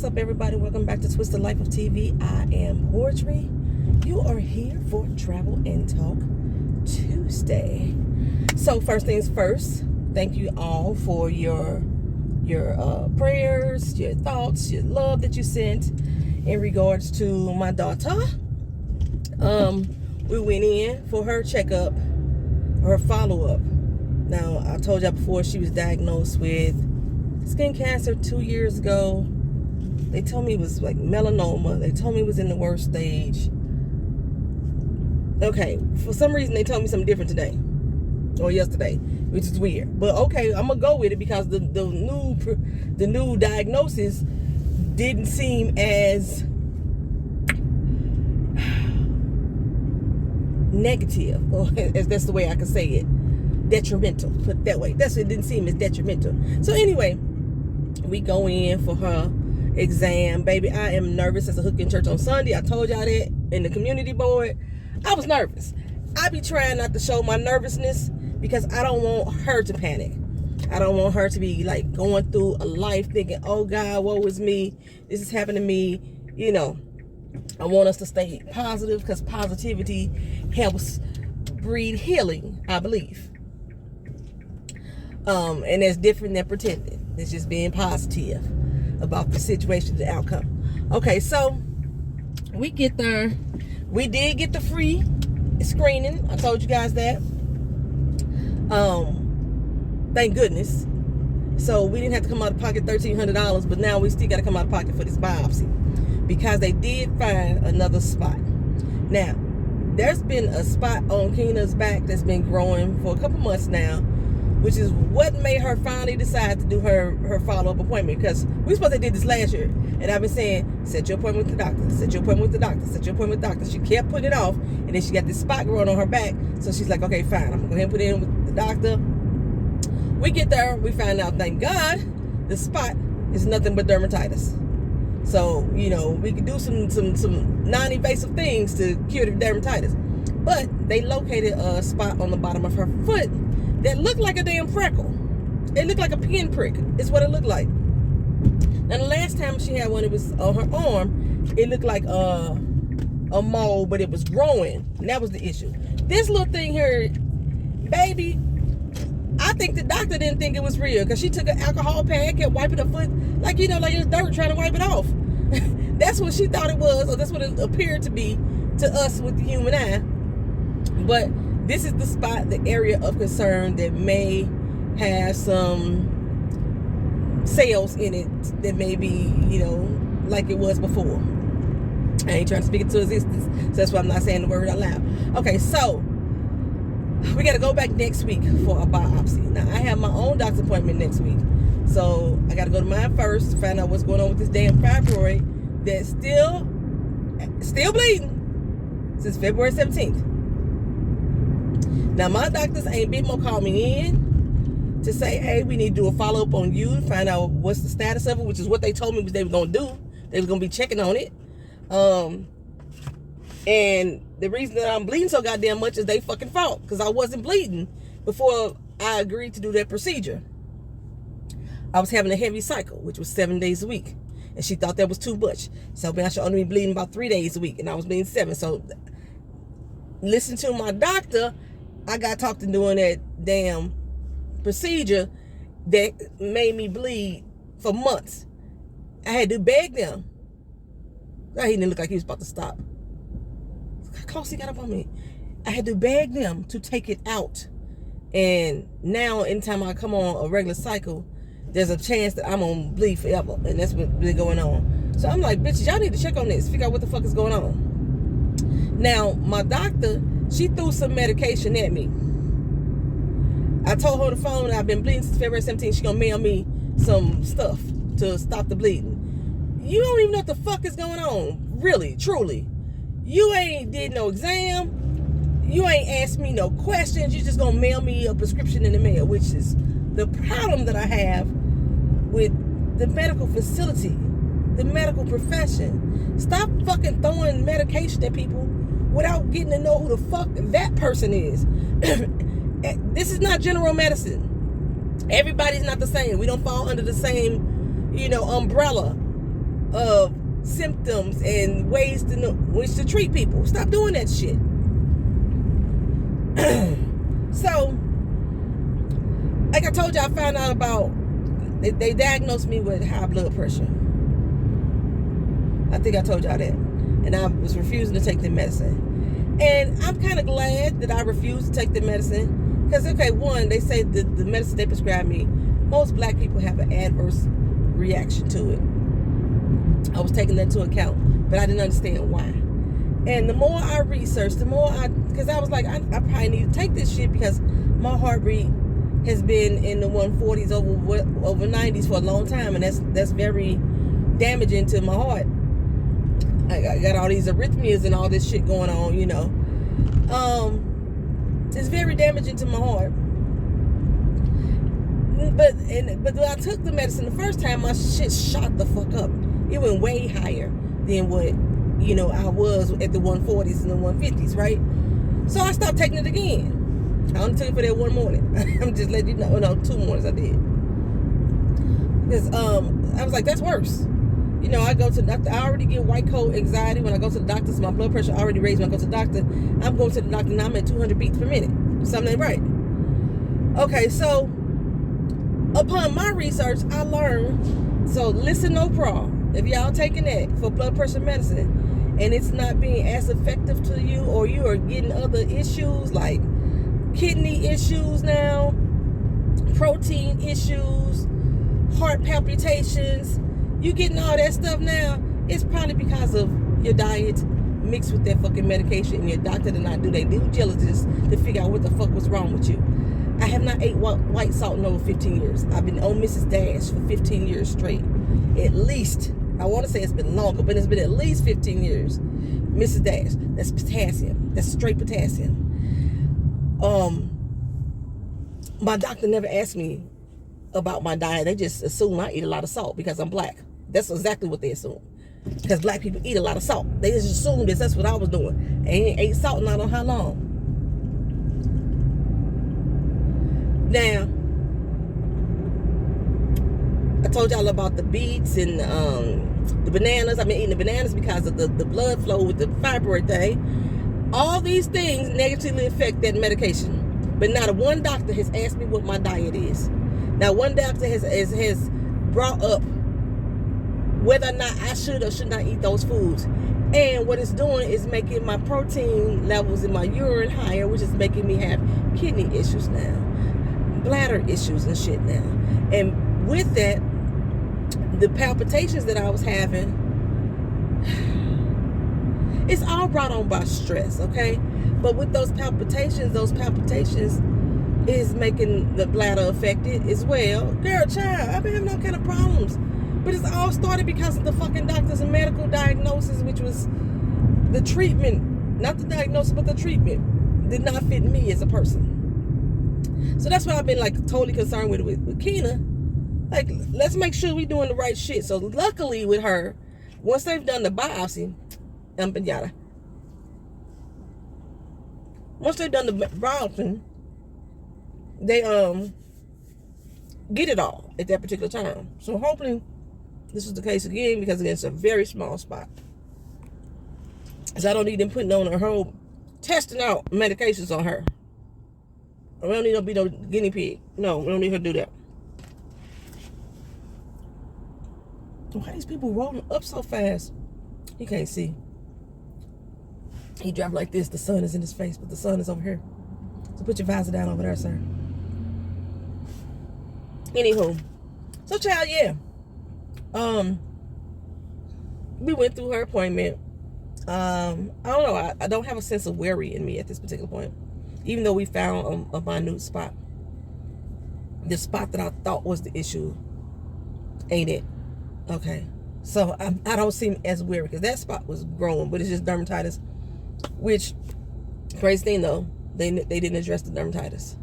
What's up, everybody? Welcome back to Twisted Life of TV. I am Poetry. You are here for Travel and Talk Tuesday. So first things first, thank you all for your prayers, your thoughts, your love that you sent in regards to my daughter. We went in for her checkup, her follow-up. Now, I told y'all before, she was diagnosed with skin cancer 2 years ago. They told me it was like melanoma. They told me it was in the worst stage. Okay, for some reason they told me something different today or yesterday, which is weird. But okay, I'm gonna go with it because the new diagnosis didn't seem as negative, or as that's the way I can say it, detrimental. Put it that way. That's it. Didn't seem as detrimental. So anyway, we go in for her exam. Baby, I am nervous as a hook in church on Sunday. I told y'all that in the community board. I was nervous. I be trying not to show my nervousness because I don't want her to panic. I don't want her to be like going through a life thinking, oh God, woe is me. This is happening to me. You know, I want us to stay positive because positivity helps breed healing, I believe. And that's different than pretending. It's just being positive about the situation, the outcome. Okay, so we get there. We did get the free screening. I told you guys that. Thank goodness. So we didn't have to come out of pocket $1,300, but now we still got to come out of pocket for this biopsy because they did find another spot. Now, there's been a spot on Keena's back that's been growing for a couple months now, which is what made her finally decide to do her follow-up appointment, because we supposed to did this last year, and I've been saying, set your appointment with the doctor, set your appointment with the doctor, set your appointment with the doctor. She kept putting it off, and then she got this spot growing on her back, so she's like, okay, fine, I'm going to go ahead and put it in with the doctor. We get there, we find out, thank God, the spot is nothing but dermatitis. So, you know, we could do some non-invasive things to cure the dermatitis. But they located a spot on the bottom of her foot that looked like a damn freckle. It looked like a pinprick. It's what it looked like. Now, the last time she had one, it was on her arm. It looked like a mole, but it was growing. And that was the issue. This little thing here, baby, I think the doctor didn't think it was real because she took an alcohol pad, kept wiping her foot like, you know, like it's dirt, trying to wipe it off. That's what she thought it was, or that's what it appeared to be to us with the human eye. But this is the spot, the area of concern that may have some cells in it that may be, you know, like it was before. I ain't trying to speak it to existence, so that's why I'm not saying the word out loud. Okay, so we got to go back next week for a biopsy. Now, I have my own doctor's appointment next week, so I got to go to mine first to find out what's going on with this damn fibroid that's still bleeding since February 17th. Now, my doctors ain't been more call me in to say, hey, we need to do a follow-up on you, find out what's the status of it, which is what they told me was they were going to do. They were going to be checking on it. And the reason that I'm bleeding so goddamn much is they fucking fault, because I wasn't bleeding before I agreed to do that procedure. I was having a heavy cycle, which was 7 days a week. And she thought that was too much. So I should only be bleeding about 3 days a week. And I was bleeding 7. So listen to my doctor. I got talked into doing that damn procedure that made me bleed for months. I had to beg them. Now, he didn't look like he was about to stop. How close he got up on me. I had to beg them to take it out. And now, anytime I come on a regular cycle, there's a chance that I'm going to bleed forever. And that's what's been going on. So I'm like, bitches, y'all need to check on this. Figure out what the fuck is going on. Now, my doctor, she threw some medication at me. I told her on the phone that I've been bleeding since February 17th. She's going to mail me some stuff to stop the bleeding. You don't even know what the fuck is going on. Really, truly. You ain't did no exam. You ain't asked me no questions. You just going to mail me a prescription in the mail, which is the problem that I have with the medical facility, the medical profession. Stop fucking throwing medication at people without getting to know who the fuck that person is. This is not general medicine. Everybody's not the same. We don't fall under the same, umbrella. of symptoms and ways to treat people. Stop doing that shit. So, like I told you, I found out about, they diagnosed me with high blood pressure. I think I told y'all that. And I was refusing to take the medicine. And I'm kind of glad that I refused to take the medicine. Because, okay, one, they say the medicine they prescribe me, most black people have an adverse reaction to it. I was taking that into account, but I didn't understand why. And the more I researched, because I was like, I probably need to take this shit because my heart rate has been in the 140s over 90s for a long time, and that's very damaging to my heart. I got all these arrhythmias and all this shit going on, you know. It's very damaging to my heart. But when I took the medicine the first time, my shit shot the fuck up. It went way higher than what, you know, I was at the 140s and the 150s, right? So I stopped taking it again. I only took it for that one morning. I'm just letting you know. No, 2 mornings I did. Because I was like, that's worse. You know, I go to the doctor. I already get white coat anxiety when I go to the doctor. So my blood pressure already raised when I go to the doctor. I'm going to the doctor now. I'm at 200 beats per minute. Something ain't right. Okay, so upon my research, I learned, so lisinopril, if y'all taking that for blood pressure medicine and it's not being as effective to you, or you are getting other issues like kidney issues now, protein issues, heart palpitations, you getting all that stuff now, it's probably because of your diet mixed with that fucking medication, and your doctor did not do their due diligence to figure out what the fuck was wrong with you. I have not ate white salt in over 15 years. I've been on Mrs. Dash for 15 years straight. At least, I want to say it's been longer, but it's been at least 15 years. Mrs. Dash, that's potassium. That's straight potassium. My doctor never asked me about my diet. They just assume I eat a lot of salt because I'm black. That's exactly what they assume. Because black people eat a lot of salt. They just assumed that's what I was doing. I ain't ate salt in I don't know how long. Now, I told y'all about the beets and the bananas. I've been eating the bananas because of the blood flow with the fibroid thing. All these things negatively affect that medication. But not one doctor has asked me what my diet is. Now, one doctor has brought up whether or not I should or should not eat those foods. And what it's doing is making my protein levels in my urine higher, which is making me have kidney issues now, bladder issues and shit now. And with that, the palpitations that I was having, it's all brought on by stress, okay? But with those palpitations is making the bladder affected as well. Girl, child, I've been having all kind of problems. But it's all started because of the fucking doctors and medical diagnosis, which was the treatment, not the diagnosis, but the treatment did not fit me as a person. So that's why I've been like totally concerned with Keena. Like, let's make sure we're doing the right shit. So luckily with her, once they've done the biopsy, once they've done the biopsy, they get it all at that particular time. So hopefully this is the case again, because it's a very small spot. So I don't need them putting on her whole, testing out medications on her. We don't need to be no guinea pig. No, we don't need her to do that. Why are these people rolling up so fast? He can't see. He drive like this. The sun is in his face, but the sun is over here. So put your visor down over there, sir. Anywho, so child, yeah. We went through her appointment. I don't know. I don't have a sense of worry in me at this particular point, even though we found a minute spot. The spot that I thought was the issue ain't it. Okay, so I don't seem as weary because that spot was growing, but it's just dermatitis. Which, crazy thing though, they didn't address the dermatitis.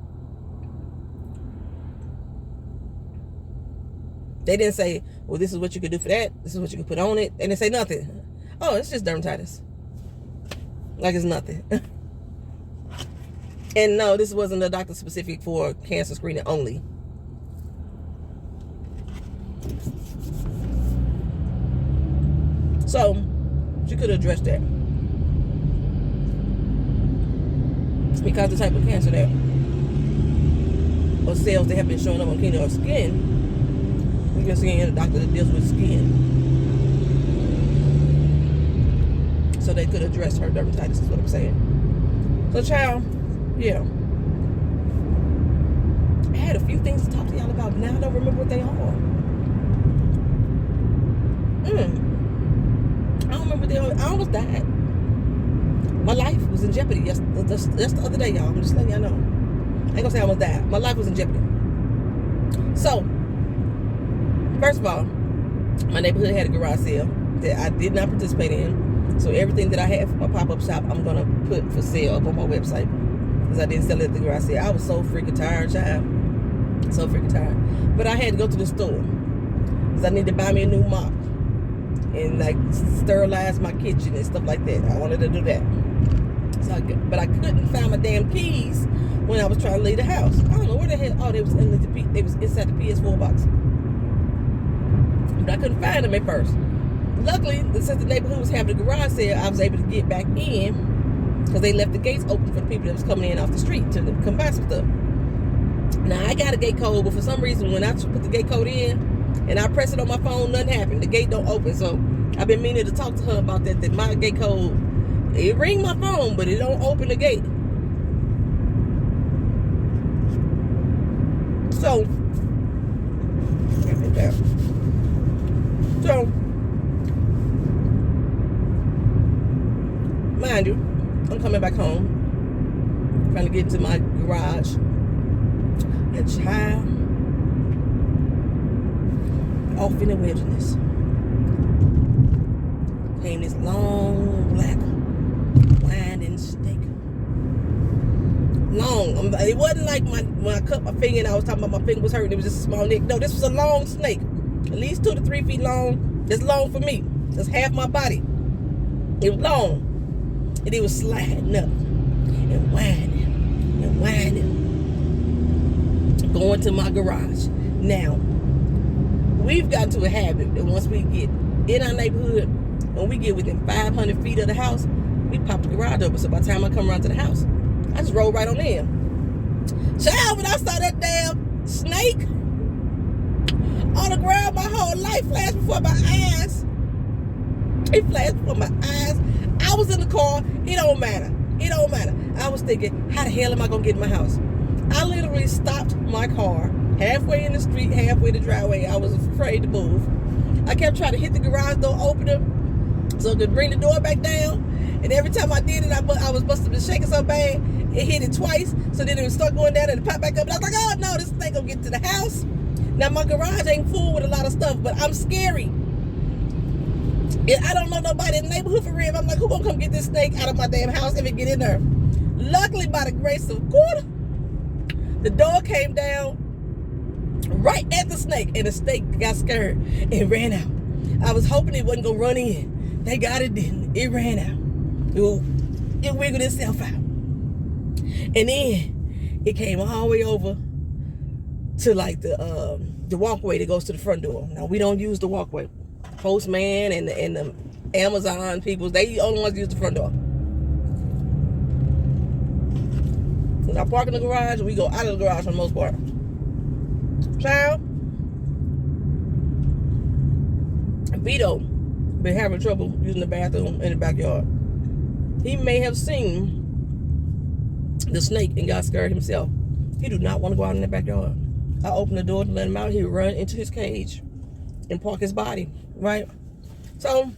They didn't say, well, this is what you could do for that. This is what you could put on it. And they say nothing. Oh, it's just dermatitis. Like it's nothing. And no, this wasn't a doctor specific for cancer screening only. So she could have addressed that. Because the type of cancer that or cells that have been showing up on Kenya or skin, we can see a doctor that deals with skin. So they could address her dermatitis, is what I'm saying. So, child, yeah. I had a few things to talk to y'all about. Now I don't remember what they are. I don't remember what they are. I almost died. My life was in jeopardy just the other day, y'all. I'm just letting y'all know. I ain't gonna say I almost died. My life was in jeopardy. So, first of all, my neighborhood had a garage sale that I did not participate in. So everything that I had for my pop-up shop, I'm gonna put for sale up on my website. Because I didn't sell it at the garage sale. I was so freaking tired, child. So freaking tired. But I had to go to the store. Because I need to buy me a new mop. And like sterilize my kitchen and stuff like that. I wanted to do that. But I couldn't find my damn keys when I was trying to leave the house. I don't know where the hell. Oh, they was inside the PS4 box. But I couldn't find them at first. Luckily, since the neighborhood was having a garage sale, I was able to get back in because they left the gates open for the people that was coming in off the street to come buy some stuff. Now, I got a gate code, but for some reason, when I put the gate code in and I press it on my phone, nothing happened. The gate don't open. So I've been meaning to talk to her about that my gate code, it ring my phone, but it don't open the gate. So, mind you, I'm coming back home, trying to get to my garage. A child off in the wilderness came this long black winding snake. Long. It wasn't like when I cut my finger and I was talking about my finger was hurting. It was just a small nick. No, this was a long snake, at least 2 to 3 feet long. That's long for me. That's half my body. It was long. And it was sliding up and winding, going to my garage. Now, we've gotten to a habit that once we get in our neighborhood, when we get within 500 feet of the house, we pop the garage open. So by the time I come around to the house, I just roll right on in. Child, when I saw that damn snake on the ground, my whole life flashed before my eyes. It flashed before my eyes. I was in the car. It don't matter. I was thinking, how the hell am I going to get in my house? I literally stopped my car halfway in the street, halfway the driveway. I was afraid to move. I kept trying to hit the garage door opener so I could bring the door back down. And every time I did it, I was busting and shaking so bad, it hit it twice. So then it would start going down and it popped back up. And I was like, oh no, this thing gonna get to the house. Now my garage ain't full with a lot of stuff, but I'm scary. I don't know nobody in the neighborhood for real. I'm like, who gonna come get this snake out of my damn house if it get in there? Luckily, by the grace of God, the door came down right at the snake, and the snake got scared and ran out. I was hoping it wasn't gonna run in. Thank God it didn't. It ran out. It wiggled itself out. And then it came all the way over to like the walkway that goes to the front door. Now we don't use the walkway. Postman and the Amazon people, they the only ones use the front door. When I park in the garage, we go out of the garage for the most part. Child, Vito been having trouble using the bathroom in the backyard. He may have seen the snake and got scared himself. He do not want to go out in the backyard. I opened the door to let him out. He would run into his cage and park his body, right? So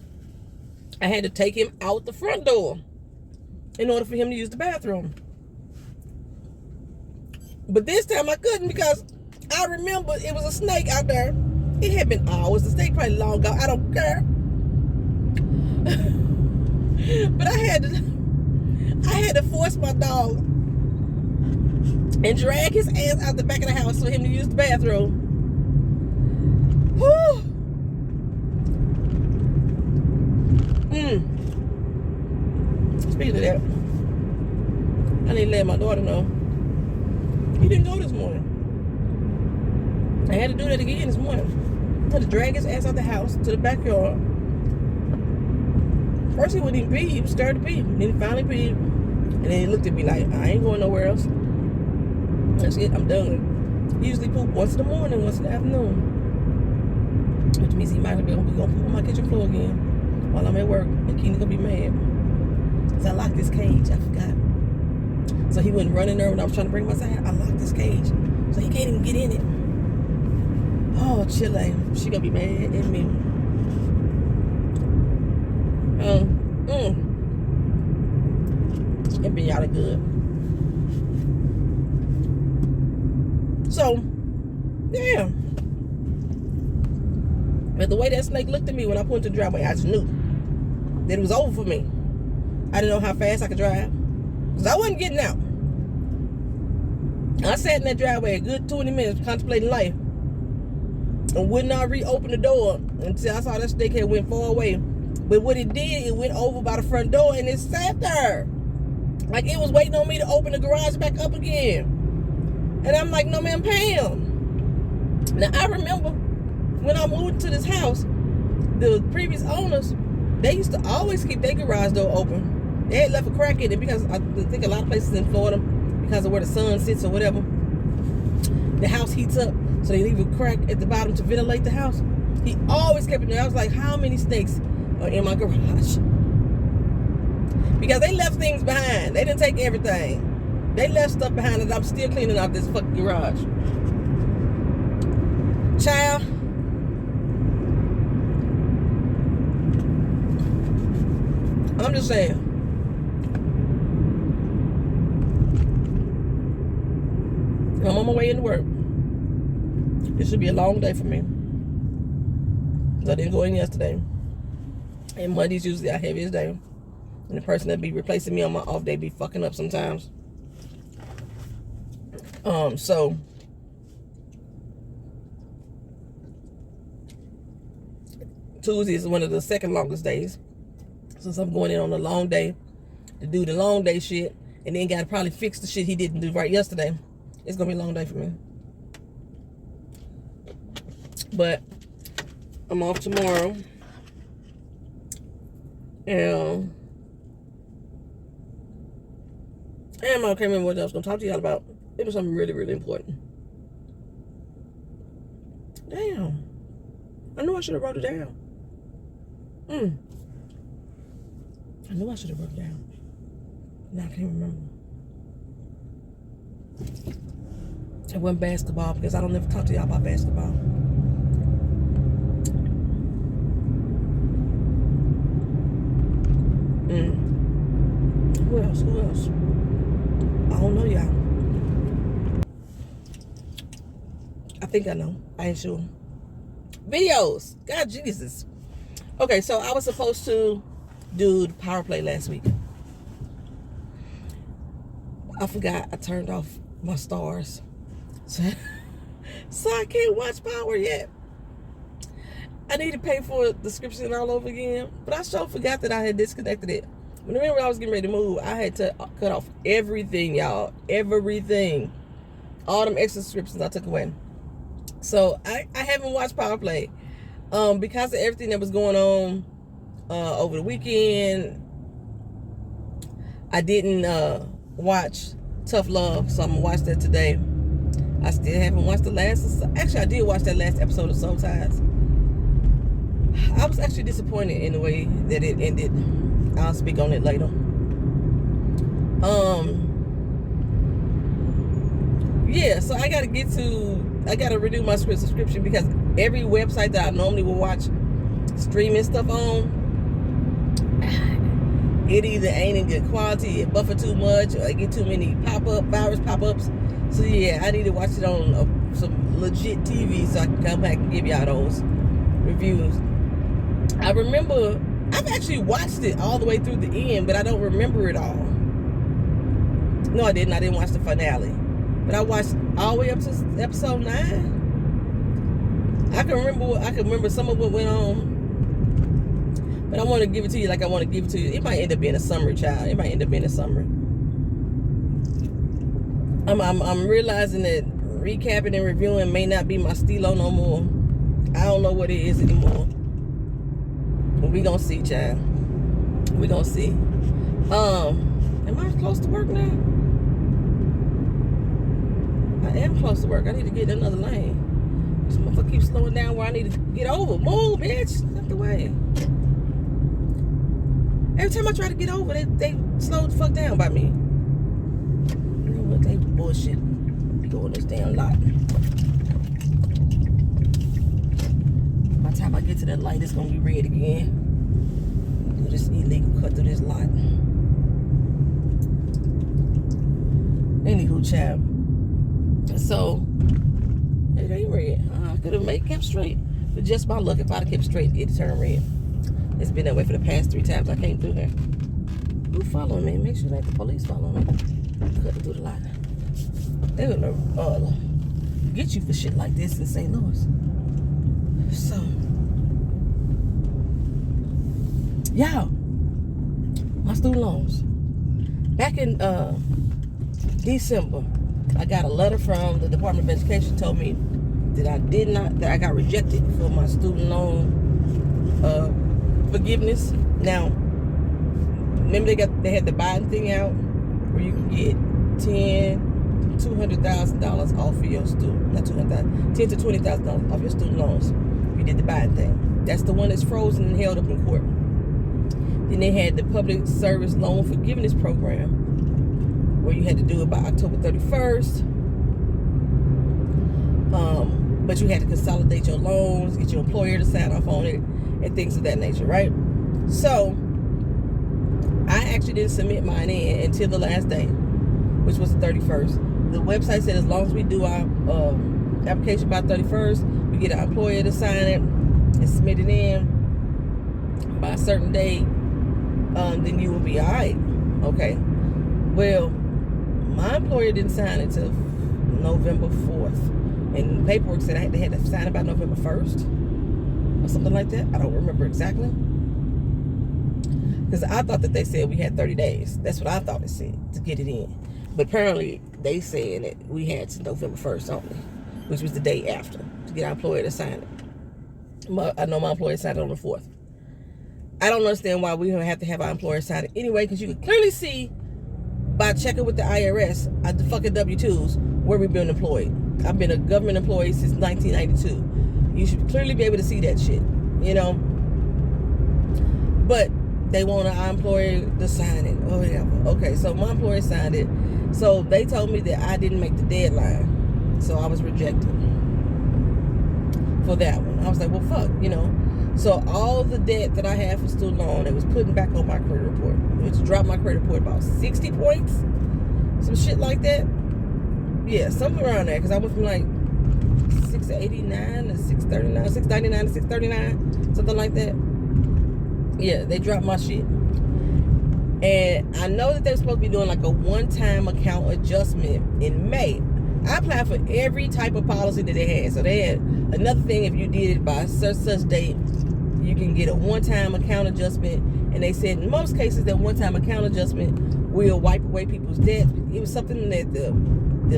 I had to take him out the front door in order for him to use the bathroom. But this time I couldn't because I remember it was a snake out there. It had been hours. The snake probably long gone. I don't care. But I had to force my dog and drag his ass out the back of the house for him to use the bathroom. Whew. Speaking of that, I need to let my daughter know. He didn't go this morning. I had to do that again this morning. I had to drag his ass out the house to the backyard First he wouldn't even pee. He was scared to pee. Then he finally peed. And then he looked at me like, I ain't going nowhere else. That's it. I'm done. He usually poop once in the morning, once in the afternoon. Which means he might be going to poop on my kitchen floor again while I'm at work. And Keenan going to be mad. Because I locked this cage. I forgot. So he wouldn't run in there when I was trying to bring him outside. I locked this cage. So he can't even get in it. Oh, Chile. She going to be mad at me. It been y'all good. So, yeah. But the way that snake looked at me when I pulled into the driveway, I just knew that it was over for me. I didn't know how fast I could drive. Because I wasn't getting out. I sat in that driveway a good 20 minutes contemplating life. And would not reopen the door until I saw that snake head went far away. But what it did, it went over by the front door and it sat there. Like it was waiting on me to open the garage back up again. And I'm like, no, man, Pam. Now, I remember when I moved to this house, the previous owners, they used to always keep their garage door open. They had left a crack in it because I think a lot of places in Florida, because of where the sun sits or whatever, the house heats up. So they leave a crack at the bottom to ventilate the house. He always kept it there. I was like, how many snakes are in my garage? Because they left things behind. They didn't take everything. They left stuff behind and I'm still cleaning out this fucking garage. Child. I'm just saying. I'm on my way into work. It should be a long day for me. I didn't go in yesterday. And Monday's usually our heaviest day. And the person that be replacing me on my off day be fucking up sometimes. So Tuesday is one of the second longest days. Since I'm going in on a long day to do the long day shit, and then gotta probably fix the shit he didn't do right yesterday. It's gonna be a long day for me. But I'm off tomorrow. And I can't remember what I was gonna talk to y'all about. It was something really, really important. Damn. I knew I should have wrote it down. I knew I should have wrote it down. Now I can't remember. It wasn't basketball because I don't ever talk to y'all about basketball. Who else? Who else? I don't know, y'all. I think I know. I ain't sure. Videos. God, Jesus. Okay, so I was supposed to do the power play last week. I forgot I turned off my stars. So I can't watch Power yet. I need to pay for the subscription all over again. But I sure forgot that I had disconnected it. Whenever I was getting ready to move, I had to cut off everything, y'all. Everything. All them extra subscriptions I took away. So I haven't watched Power Play. Because of everything that was going on over the weekend, I didn't watch Tough Love, so I'm going to watch that today. I still haven't watched the last... Actually, I did watch that last episode of Soul Ties. I was actually disappointed in the way that it ended. I'll speak on it later. Yeah, so I gotta renew my subscription because every website that I normally will watch streaming stuff on, it either ain't in good quality, it buffer too much, or I get too many virus pop-ups. So yeah, I need to watch it on some legit TV so I can come back and give y'all those reviews. I remember, I've actually watched it all the way through the end, but I don't remember it all. No, I didn't. I didn't watch the finale. But I watched all the way up to episode 9. I can remember some of what went on. But I want to give it to you like I want to give it to you. It might end up being a summary, child. It might end up being a summary. I'm realizing that recapping and reviewing may not be my stilo no more. I don't know what it is anymore. But we gonna see, child. We're gonna see. Am I close to work now? I am close to work. I need to get in another lane. This motherfucker keeps slowing down where I need to get over. Move, bitch. Out the way. Every time I try to get over, they slow the fuck down by me. You know what? They bullshit. Go in this damn lot. By the time I get to that light, it's gonna be red again. Do this illegal cut through this lot. Anywho, child. So it ain't red. I could have kept straight. But just by luck, if I'd have kept straight, it'd turn red. It's been that way for the past 3 times I came through here. Who following me? Make sure that the police following me. Cutting through the lot. They would get you for shit like this in St. Louis. So, y'all, my student loans. Back in December, I got a letter from the Department of Education told me that I got rejected for my student loan forgiveness. Now, remember they had the Biden thing out where you can get $200,000 off of your student, not $200,000, $10,000 to $20,000 off your student loans. You did the Biden thing. That's the one that's frozen and held up in court. Then they had the Public Service Loan Forgiveness Program, where you had to do it by October 31st. But you had to consolidate your loans, get your employer to sign off on it, and things of that nature, right? So I actually didn't submit mine in until the last day, which was the 31st. The website said as long as we do our application by 31st, we get our employer to sign it and submit it in by a certain date, then you will be all right. Okay. Well, my employer didn't sign it until November 4th. And the paperwork said they had to sign it by November 1st or something like that. I don't remember exactly. Because I thought that they said we had 30 days. That's what I thought it said to get it in. But apparently they said that we had to November 1st only, which was the day after, to get our employer to sign it. I know my employer signed it on the 4th. I don't understand why we don't have to have our employer sign it anyway, because you can clearly see by checking with the IRS at the fucking W-2s where we've been employed. I've been a government employee since 1992. You should clearly be able to see that shit, you know. But they want our employer to sign it or whatever. Okay, so my employer signed it. So they told me that I didn't make the deadline. So I was rejected for that one. I was like, well, fuck, you know. So all the debt that I had for student loan, it was putting back on my credit report, which dropped my credit report about 60 points. Some shit like that. Yeah, something around there. Because I went from like 689 to 639, 699 to 639, something like that. Yeah, they dropped my shit. And I know that they're supposed to be doing like a one-time account adjustment in May. I applied for every type of policy that they had. So they had another thing, if you did it by such date, you can get a one-time account adjustment. And they said in most cases that one-time account adjustment will wipe away people's debt. It was something that the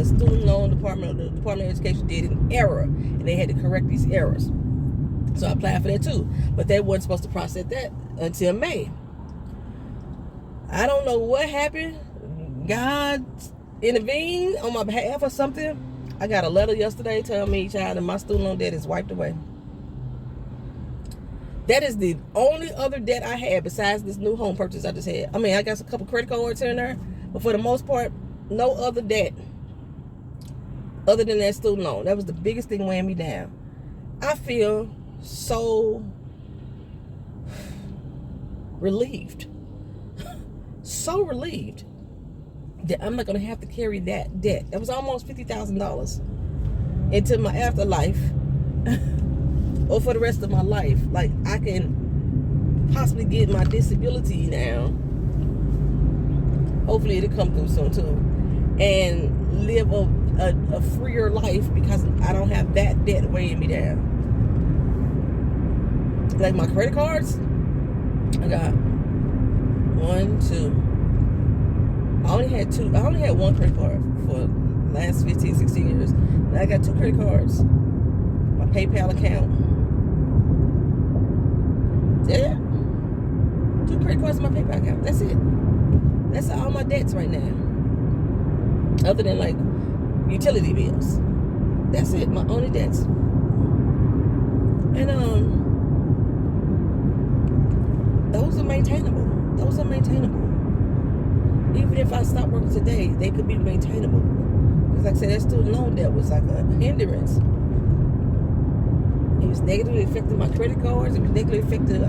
student loan department, the Department of Education did in error. And they had to correct these errors. So I applied for that too. But they weren't supposed to process that until May. I don't know what happened. God intervened on my behalf or something. I got a letter yesterday telling me, child, that my student loan debt is wiped away. That is the only other debt I had besides this new home purchase I just had. I mean, I got a couple credit cards here and there, but for the most part, no other debt other than that student loan. That was the biggest thing weighing me down. I feel so relieved. So relieved that I'm not going to have to carry that debt. That was almost $50,000 into my afterlife or for the rest of my life. Like, I can possibly get my disability now. Hopefully it'll come through soon too. And live a freer life because I don't have that debt weighing me down. Like my credit cards, I got 1, 2. I only had one credit card for the last 15, 16 years. And I got 2 credit cards. My PayPal account. Yeah. 2 credit cards and my PayPal account. That's it. That's all my debts right now. Other than like utility bills. That's it. My only debts. And those are maintainable. Those are maintainable. Even if I stop working today, they could be maintainable. Because like I said, that student loan debt was like a hindrance. It was negatively affecting my credit cards. It was negatively affecting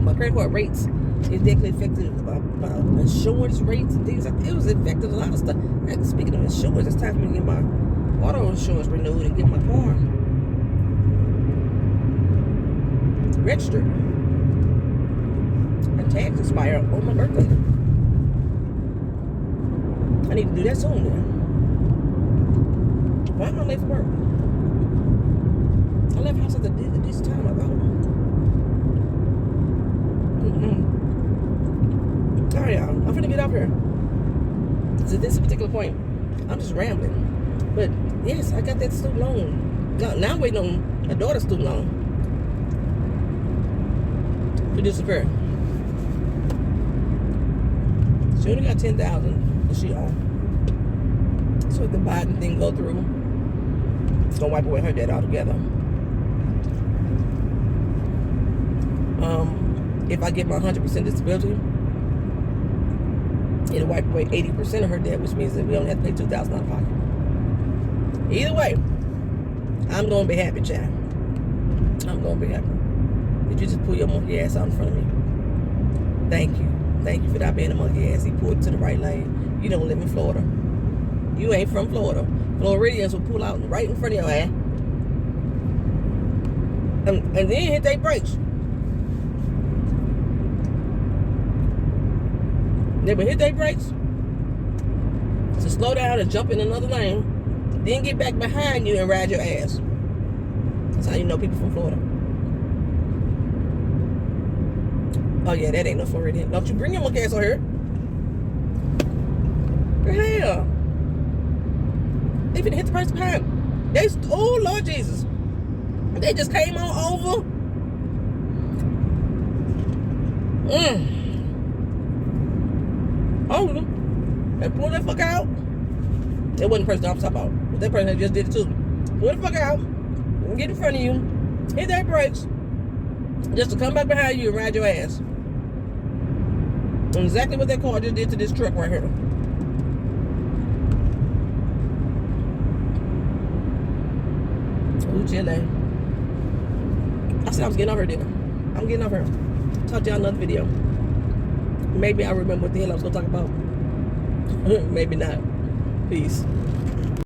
my credit card rates. It was negatively affecting my insurance rates and things like that. It was affecting a lot of stuff. And speaking of insurance, it's time for me to get my auto insurance renewed and get my car registered. And tags expire on my birthday. I need to do that soon now. Why am I late for work? I left house at this time, I thought. Alright, y'all. I'm finna get up here. To this particular point, I'm just rambling. But yes, I got that student loan. Now I'm waiting on my daughter's student loan to disappear. She only got $10,000 that she owned. So if the Biden thing go through, it's gonna wipe away her debt altogether. If I get my 100% disability, it'll wipe away 80% of her debt, which means that we only have to pay $2,000 out of pocket. Either way, I'm gonna be happy, child. I'm gonna be happy. Did you just pull your monkey ass out in front of me? Thank you. Thank you for not being a monkey ass. He pulled to the right lane. You don't live in Florida. You ain't from Florida. Floridians will pull out right in front of your ass. And then hit their brakes. They would hit their brakes to slow down and jump in another lane. Then get back behind you and ride your ass. That's how you know people from Florida. Oh yeah, that ain't no Floridian. Don't you bring your monkey ass on here. The hell? They finna hit the person behind. Oh Lord Jesus. They just came on over. Hold them. And pull that fuck out. It wasn't the person I'm talking about. But that person just did it too. Pull the fuck out. Get in front of you. Hit that brakes. Just to come back behind you and ride your ass. And exactly what that car just did to this truck right here. Ooh, chilly. I said I was getting off her dinner. I'm getting off her. Talk to y'all another video. Maybe I remember what the hell I was going to talk about. Maybe not. Peace.